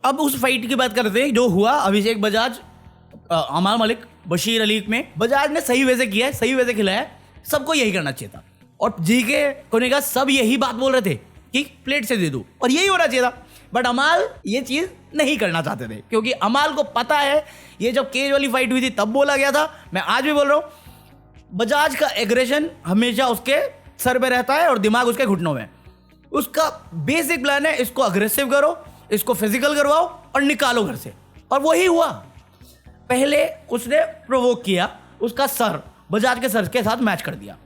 अब उस फाइट की बात करते हैं जो हुआ अभिषेक बजाज, अमाल मलिक, बशीर अली में। बजाज ने सही वे से किया है, सही वे से खिलाया, सबको यही करना चाहिए था। और जीके कोने का सब यही बात बोल रहे थे कि प्लेट से दे दूं, और यही होना चाहिए था। बट अमाल ये चीज नहीं करना चाहते थे, क्योंकि अमाल को पता है, ये जब केज वाली फाइट हुई थी तब बोला गया था, मैं आज भी बोल रहा हूं, बजाज का एग्रेशन हमेशा उसके सर पे रहता है और दिमाग उसके घुटनों में। उसका बेसिक प्लान है, इसको अग्रेसिव करो, इसको फिजिकल करवाओ और निकालो घर से। और वही हुआ। पहले उसने प्रोवोक किया, उसका सर बजाज के सर के साथ मैच कर दिया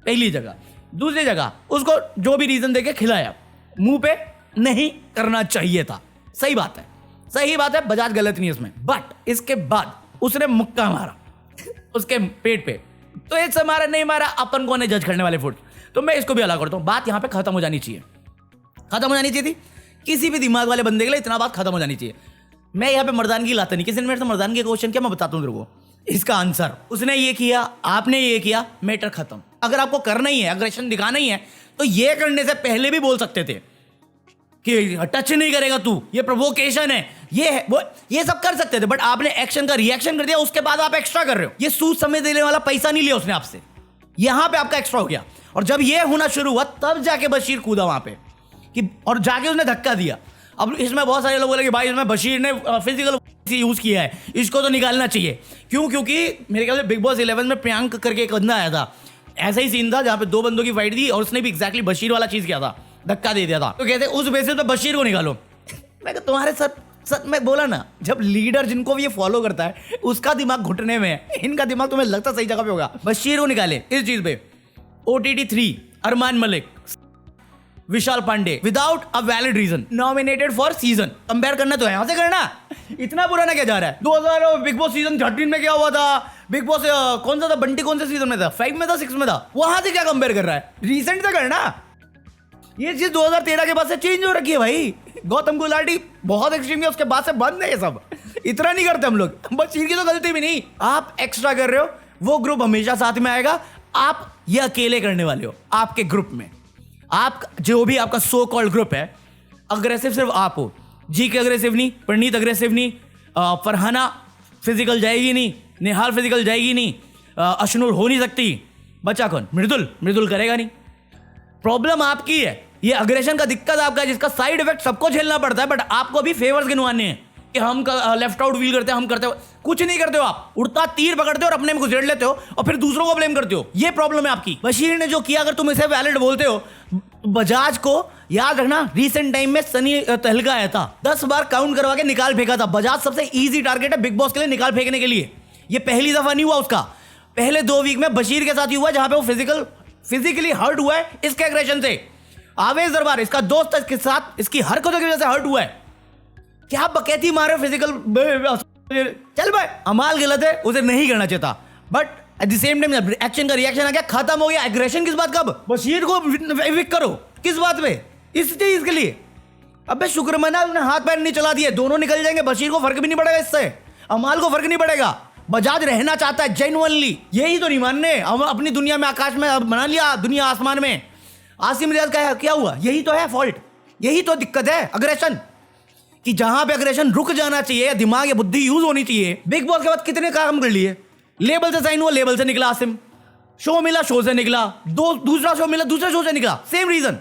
पहली जगह। दूसरी जगह उसको जो भी रीजन देके खिलाया, मुंह पे नहीं करना चाहिए था। सही बात है, सही बात है, बजाज गलत नहीं है इसमें। बट इसके बाद उसने मुक्का मारा उसके पेट पे, तो इससे मारा नहीं मारा अपन कौन है जज करने वाले फुट। तो मैं इसको भी अलग करता हूं, बात यहां पे खत्म हो जानी चाहिए, खत्म हो जानी चाहिए थी। किसी भी दिमाग वाले बंदे के लिए इतना बात खत्म हो जानी चाहिए। मैं यहाँ पे मर्दानगी लाता नहीं, किसी ने मेरे से मर्दानगी का क्वेश्चन किया, मैं बताता हूँ तेरे को इसका आंसर। उसने ये किया, आपने ये किया, मैटर खत्म। अगर आपको करना ही है, अग्रेशन दिखाना ही है, तो ये करने से पहले भी बोल सकते थे कि टच नहीं करेगा तू, ये प्रोवोकेशन है, ये है वो, ये सब कर सकते थे। बट आपने एक्शन का रिएक्शन कर दिया, उसके बाद आप एक्स्ट्रा कर रहे हो। ये सूद समय देने वाला पैसा नहीं लिया उसने आपसे, यहां पे आपका एक्स्ट्रा हो गया। और जब ये होना शुरू हुआ तब जाके बशीर कूदा वहां पे कि, और जाके उसने धक्का दिया। अब इसमें बहुत सारे लोग बोले कि भाई इसमें बशीर ने फिजिकल यूज किया है, इसको तो निकालना चाहिए। क्यों? क्योंकि मेरे ख्याल से बिग बॉस 11 में प्रियांक करके एक बंदा आया था, ऐसा ही सीन था जहां पे दो बंदों की फाइट थी और उसने भी एग्जैक्टली बशीर वाला चीज किया था, धक्का दे दिया था। तो कहते उस बेसिस पे बशीर को निकालो। मैं कहा तुम्हारे सर में बोला ना, जब लीडर जिनको भी ये फॉलो करता है उसका दिमाग घुटने में है, इनका दिमाग तुम्हें लगता सही जगह पे होगा। बशीर को निकाले इस चीज पे। OTT 3 Armaan Malik, Vishal Pandey without a valid reason nominated for season. Compare करना तो है, यहां से करना, इतना पुराना क्या जा रहा है। 2000 बिग बॉस सीजन 13 में क्या हुआ था, बिग बॉस कौन सा था, बंटी कौन से सीजन में था, 5 में था, 6 में था, वहां से क्या कंपेयर कर रहा है, रिसेंट से करना। ये चीज 2013 के बाद से चेंज हो रखी है भाई। गौतम गुलाटी बहुत एक्सट्रीम है, उसके बाद से बंद है ये सब, इतना नहीं करते हम लोग। बस की तो गलती भी नहीं, आप एक्स्ट्रा कर रहे हो, वो ग्रुप हमेशा साथ में आएगा। आप ये अकेले करने वाले हो, आपके ग्रुप में आप जो भी आपका सो कॉल्ड ग्रुप है, अग्रेसिव सिर्फ आप हो। जी के अग्रेसिव नहीं, प्रणीत अग्रेसिव नहीं, फरहाना फिजिकल जाएगी नहीं, निहाल फिजिकल जाएगी नहीं, अशनूर हो नहीं सकती, बचा कौन, मृदुल करेगा नहीं। प्रॉब्लम आपकी है, ये अग्रेशन का दिक्कत आपका है, जिसका साइड इफेक्ट सबको झेलना पड़ता है। बट आपको भी फेवर्स गिनवाने हैं कि हम लेफ्ट आउट व्हील करते हैं, हम करते हो, कुछ नहीं करते हो आप, उड़ता तीर पकड़ते हो और अपने में घुसेड़ लेते हो और फिर दूसरों को ब्लेम करते हो। ये प्रॉब्लम है आपकी। बशीर ने जो किया, अगर तुम इसे वैलिड बोलते हो, बजाज को याद रखना, रिसेंट टाइम में सनी तहलका आया था, 10 बार काउंट करवा के निकाल फेंका था। बजाज सबसे इजी टारगेट है बिग बॉस के लिए निकाल फेंकने के लिए। ये पहली दफा नहीं हुआ उसका, पहले 2 वीक में बशीर के साथ ही हुआ, जहां पे वो फिजिकली हर्ट हुआ है इसके एग्रेशन से। आवेश दरबार इसका दोस्त है, इसके साथ इसकी हरकतों की वजह से हर्ट हुआ है। क्या बकैती मारे फिजिकल, चल भाई अमाल गलत है, उसे नहीं करना चाहिए था। But at the same time action का रिएक्शन आ गया, खत्म हो गया। एग्रेशन किस बात का, बशीर को विक करो किस बात पे, इस चीज के लिए। अबे शुक्र मना उन्हें हाथ पैर नहीं चला दिए, दोनों निकल जाएंगे, बशीर को फर्क भी नहीं पड़ेगा इससे, अमाल को फर्क नहीं पड़ेगा। बजाज रहना चाहता है जेन्युइनली, यही तो नहीं मानने। हम अपनी दुनिया में, आकाश में बना लिया, दुनिया आसमान में। आसिम रियाज का क्या हुआ, यही तो है फॉल्ट, यही तो दिक्कत है, अग्रेशन। कि जहां पे अग्रेशन रुक जाना चाहिए, दिमाग या बुद्धि यूज होनी चाहिए। बिग बॉस के बाद कितने काम कर लिए, लेबल से साइन हुआ, लेबल से निकला आसिम, शो मिला, शो से निकला, दूसरा शो मिला, दूसरे शो से निकला, सेम रीजन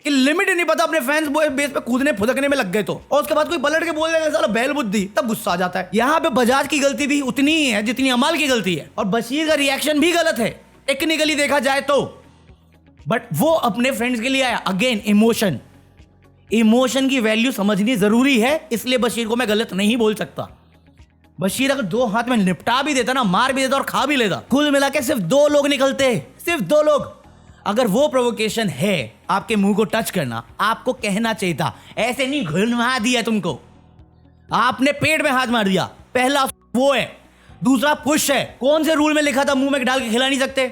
कि लिमिट ही नहीं पता, अपने फैंस बेस पे कूदने फुदकने में लग गए। तो और उसके बाद कोई पलट के बोल देगा साला बैल बुद्धि, तब गुस्सा आ जाता है। यहां पे बजाज की गलती भी उतनी ही है जितनी अमाल की गलती है, और बशीर का रिएक्शन भी गलत है टेक्निकली देखा जाए तो। बट वो अपने फ्रेंड्स के लिए आया। अगेन इमोशन की वैल्यू समझनी जरूरी है, इसलिए बशीर को मैं गलत नहीं बोल सकता। बशीर अगर 2 हाथ में निपटा भी देता ना, मार भी देता और खा भी लेता, कुल मिला के सिर्फ 2 लोग निकलते, सिर्फ 2 लोग। अगर वो प्रोवोकेशन है आपके मुंह को टच करना, आपको कहना चाहिए था, ऐसे नहीं घुलवा दिया तुमको, आपने पेट में हाथ मार दिया। पहला वो है, दूसरा पुश है। कौन से रूल में लिखा था मुंह में डाल के खिला नहीं सकते,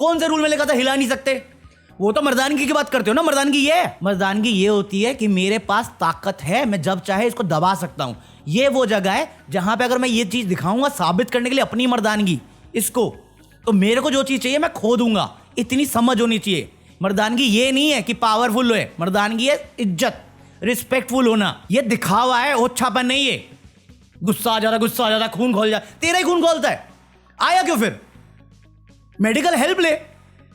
कौन से रूल में लिखा था हिला नहीं सकते। वो तो मर्दानगी की बात करते हो ना, मर्दानगी ये होती है कि मेरे पास ताकत है, मैं जब चाहे इसको दबा सकता हूं। ये वो जगह है जहां पे अगर मैं ये चीज दिखाऊंगा साबित करने के लिए अपनी मर्दानगी इसको, तो मेरे को जो चीज चाहिए मैं खो दूंगा। इतनी समझ होनी चाहिए। मर्दानगी ये नहीं है कि पावरफुल है, मर्दानगी है इज्जत, रिस्पेक्टफुल होना, ये दिखावा है, ओछापन नहीं है। गुस्सा आ जाता, खून खोल जाता, तेरा ही खून खोलता है। आया क्यों फिर? मेडिकल हेल्प ले,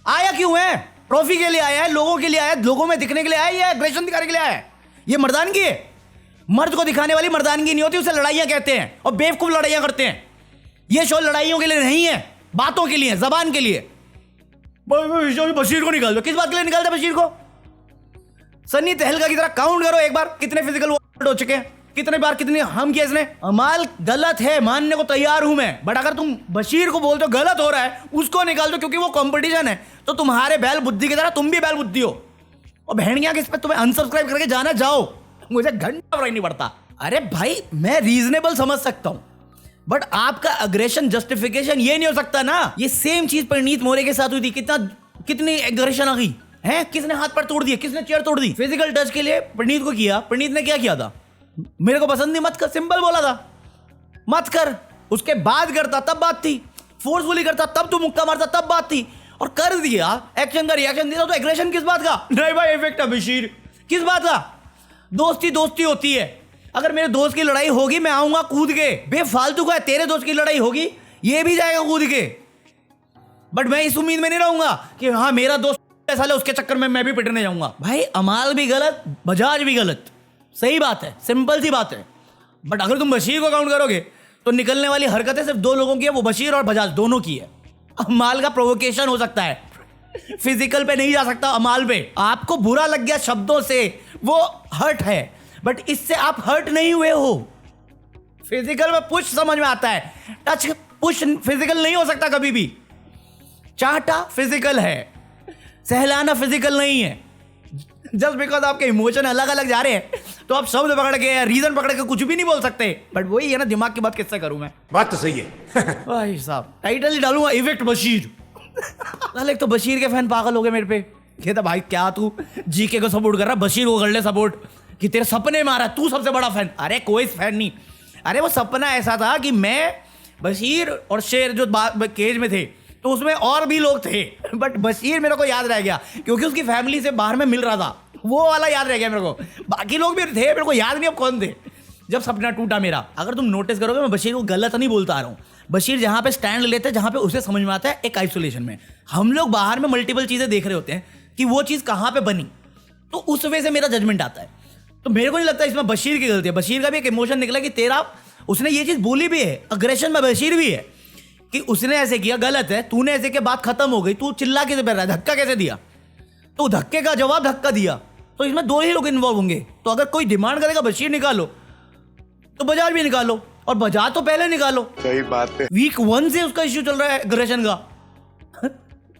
आया क्यों है? ट्रॉफी के लिए आया है, लोगों के लिए आया है, लोगों में दिखने के लिए आया है, या एग्रेशन दिखाने के लिए आया है? ये मर्दानगी है। मर्द को दिखाने वाली मर्दानगी नहीं होती, उसे लड़ाइयां कहते हैं, और बेवकूफ लड़ाइयां करते हैं। ये शो लड़ाइयों के लिए नहीं है, बातों के लिए, जबान के लिए। बशीर को निकाल दो। किस बात के लिए निकालते बशीर को? सन्नी तहलका की तरह काउंट करो एक बार, कितने फिजिकल हो चुके हैं, कितने बार, कितने हम किए इसने। अमाल गलत है, मानने को तैयार हूं मैं, बट अगर तुम बशीर को बोलते हो गलत हो रहा है, उसको निकाल दो, क्योंकि वो कंपटीशन है। तो तुम्हारे बैल बुद्धि की तरह तुम भी बैल बुद्धि हो, और बहनिया किस पे तुम्हें अनसब्सक्राइब करके जाना, जाओ, मुझे घंटा फर्क नहीं पड़ता। अरे भाई मैं रीजनेबल समझ सकता हूं, बट आपका अग्रेशन जस्टिफिकेशन ये नहीं हो सकता ना। ये सेम चीज परिणीत मोरे के साथ हुई थी। कितनी एग्रेशन आ गई है, किसने हाथ पर तोड़ दिया, किसने चेयर तोड़ दी। फिजिकल टच के लिए परिणीत को किया, परिणीत ने क्या किया था? मेरे को पसंद नहीं, मत कर, सिंपल बोला था, मत कर। उसके बाद करता तब बात थी, फोर्सफुली करता तब तू मुक्का मारता तब बात थी, और कर दिया, एक्शन का रिएक्शन दिया, तो एग्रेशन किस बात का? नहीं भाई, इफेक्ट बशीर किस बात का? दोस्ती दोस्ती होती है। अगर मेरे दोस्त की लड़ाई होगी, मैं आऊंगा कूद के, बेफालतू का है। तेरे दोस्त की लड़ाई होगी, ये भी जाएगा कूद के, बट मैं इस उम्मीद में नहीं रहूंगा कि हाँ मेरा दोस्त ऐसा है, उसके चक्कर में मैं भी पिटने जाऊंगा। भाई अमाल भी गलत, बजाज भी गलत, सही बात है, सिंपल सी बात है। बट अगर तुम बशीर को काउंट करोगे तो निकलने वाली हरकतें सिर्फ दो लोगों की है, वो बशीर और बजाज दोनों की है। अमाल का प्रोवोकेशन हो सकता है, फिजिकल पे नहीं जा सकता अमाल पे। आपको बुरा लग गया शब्दों से, वो हर्ट है, बट इससे आप हर्ट नहीं हुए हो। फिजिकल में पुश समझ में आता है, टच पुश फिजिकल नहीं हो सकता कभी भी। चाटा फिजिकल है, सहलाना फिजिकल नहीं है। जस्ट बिकॉज आपके इमोशन अलग अलग जा रहे हैं तो आप शब्द पकड़ के या रीजन पकड़ के कुछ भी नहीं बोल सकते। बट वही है ना, दिमाग की बात किससे करूं मैं? बात तो सही है। भाई साहब टाइटल ही डालूंगा इफेक्ट बशीर। एक तो बशीर के फैन पागल हो गए मेरे पे, कहता भाई क्या तू जीके को सपोर्ट कर रहा, बशीर को कर ले सपोर्ट, कि तेरे सपने मारा, तू सबसे बड़ा फैन। अरे कोई फैन नहीं, अरे वो सपना ऐसा था कि मैं, बशीर और शेर जो केज में थे, तो उसमें और भी लोग थे, बट बशीर मेरे को याद रह गया क्योंकि उसकी फैमिली से बाहर में मिल रहा था, वो वाला याद रह गया मेरे को। बाकी लोग भी थे, मेरे को याद नहीं अब कौन थे जब सपना टूटा मेरा। अगर तुम नोटिस करोगे, मैं बशीर को गलत नहीं बोलता आ रहा हूँ। बशीर जहाँ पे स्टैंड लेते हैं, जहाँ पे उसे समझ में आता है एक आइसोलेशन में, हम लोग बाहर में मल्टीपल चीज़ें देख रहे होते हैं कि वो चीज़ कहाँ पे बनी, तो उस वे से मेरा जजमेंट आता है। तो मेरे को नहीं लगता इसमें बशीर की गलती है। बशीर का भी एक इमोशन निकला कि तेरा, उसने ये चीज़ बोली भी है, अग्रेशन में बशीर भी है कि उसने ऐसे किया गलत है, तूने ऐसे के बात खत्म हो गई, तू चिल्ला कैसे पड़ रहा है, धक्का कैसे दिया, तो धक्के का जवाब धक्का दिया। तो इसमें दो ही लोग इन्वॉल्व होंगे। तो अगर कोई डिमांड करेगा बशीर निकालो, तो बजाज भी निकालो, और बजाज तो पहले निकालो। सही बात है। वीक 1 से उसका इश्यू चल रहा है एग्रेशन का।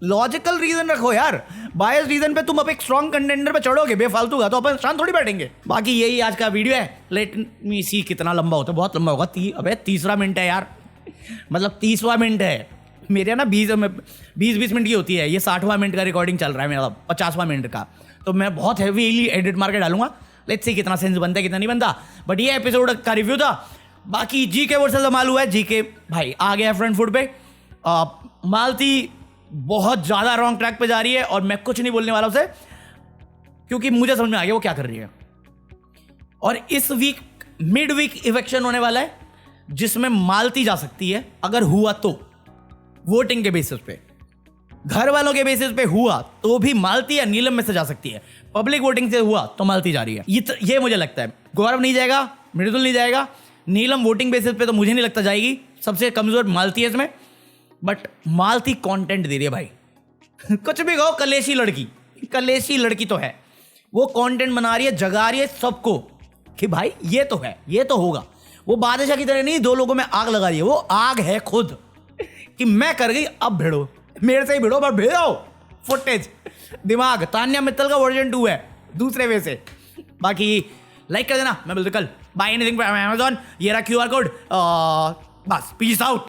लॉजिकल रीजन रखो यार, बायस रीजन पे तुम अब एक स्ट्रॉन्ग कंटेंडर पे चढ़ोगे बेफालतू का, तो अपन शांत थोड़ी बैठेंगे। बाकी यही आज का वीडियो है। लेट मी सी कितना लंबा होता है, बहुत लंबा होगा। अबे 30वां मिनट है यार, मतलब 30वां मिनट है मेरे ना, 20-20 मिनट की होती है, ये 60वां मिनट का रिकॉर्डिंग चल रहा है मेरा, 50वां मिनट का। तो मैं बहुत हैवीली एडिट मार के डालूंगा, लेट्स सी कितना सेंस बनता है कितना नहीं बनता। बट ये एपिसोड का रिव्यू था। बाकी जीके वर्सेस अमाल हुआ है, जीके भाई आ गया फ्रंट फुट पे। मालती बहुत ज़्यादा रॉन्ग ट्रैक पे जा रही है, और मैं कुछ नहीं बोलने वाला उसे, क्योंकि मुझे समझ में आ गया वो क्या कर रही है। और इस वीक मिड वीक इलेक्शन होने वाला है, जिसमें मालती जा सकती है अगर हुआ तो, वोटिंग के बेसिस पे, घर वालों के बेसिस पे हुआ तो भी मालती या नीलम में से जा सकती है। पब्लिक वोटिंग से हुआ तो मालती जा रही है, ये मुझे लगता है। गौरव नहीं जाएगा, मृदुल नहीं जाएगा, नीलम वोटिंग बेसिस पे तो मुझे नहीं लगता जाएगी। सबसे कमजोर मालती है इसमें, बट मालती कंटेंट दे रही है भाई। कुछ भी कहो, कलेशी लड़की तो है, वो कंटेंट बना रही है, जगा रही है सबको कि भाई ये तो है, ये तो होगा। वो बादशाह की तरह नहीं 2 लोगों में आग लगा रही है, वो आग है खुद कि मैं कर गई, अब भिड़ो, मेरे से ही भिड़ो, पर भिड़ो फुटेज दिमाग। तान्या मित्तल का वर्जन 2 है दूसरे वे से। बाकी लाइक कर देना, मैं बिल्कुल कल बाय एनीथिंग फ्रॉम अमेज़न, ये रहा QR कोड। बस पीस आउट।